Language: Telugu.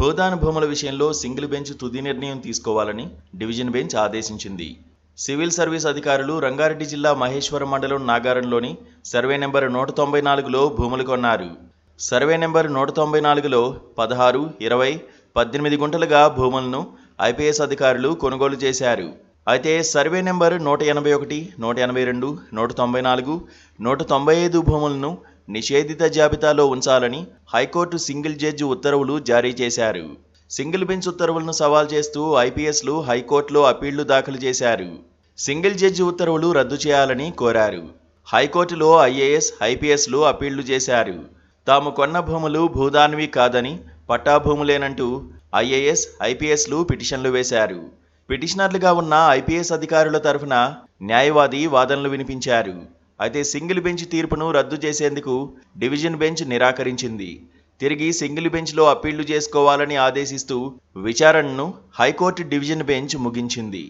భూదాన భూముల విషయంలో సింగిల్ బెంచ్ తుది నిర్ణయం తీసుకోవాలని డివిజన్ బెంచ్ ఆదేశించింది. సివిల్ సర్వీస్ అధికారులు రంగారెడ్డి జిల్లా మహేశ్వరం మండలం నాగారంలోని సర్వే నెంబర్ 194లో భూములు కొన్నారు. సర్వే నెంబర్ 194లో 16, 20, 18 గుంటలుగా భూములను ఐపీఎస్ అధికారులు కొనుగోలు చేశారు. అయితే సర్వే నెంబర్ 181, 182, 194, 195 భూములను నిషేధిత జాబితాలో ఉంచాలని హైకోర్టు సింగిల్ జడ్జి ఉత్తర్వులు జారీ చేశారు. సింగిల్ బెంచ్ ఉత్తర్వులను సవాల్ చేస్తూ ఐపీఎస్లు హైకోర్టులో అప్పీళ్లు దాఖలు చేశారు. సింగిల్ జడ్జి ఉత్తర్వులు రద్దు చేయాలని కోరారు. హైకోర్టులో ఐఏఎస్, ఐపీఎస్లు అప్పీళ్లు చేశారు. తాము కొన్న భూములు భూదాన్వి కాదని, పట్టా భూములేనంటూ ఐఏఎస్, ఐపీఎస్లు పిటిషన్లు వేశారు. పిటిషనర్లుగా ఉన్న ఐపీఎస్ అధికారుల తరఫున న్యాయవాది వాదనలు వినిపించారు. అయితే సింగిల్ బెంచ్ తీర్పును రద్దు చేసేందుకు డివిజన్ బెంచ్ నిరాకరించింది. తిరిగి సింగిల్ బెంచ్లో అప్పీళ్లు చేసుకోవాలని ఆదేశిస్తూ విచారణను హైకోర్టు డివిజన్ బెంచ్ ముగించింది.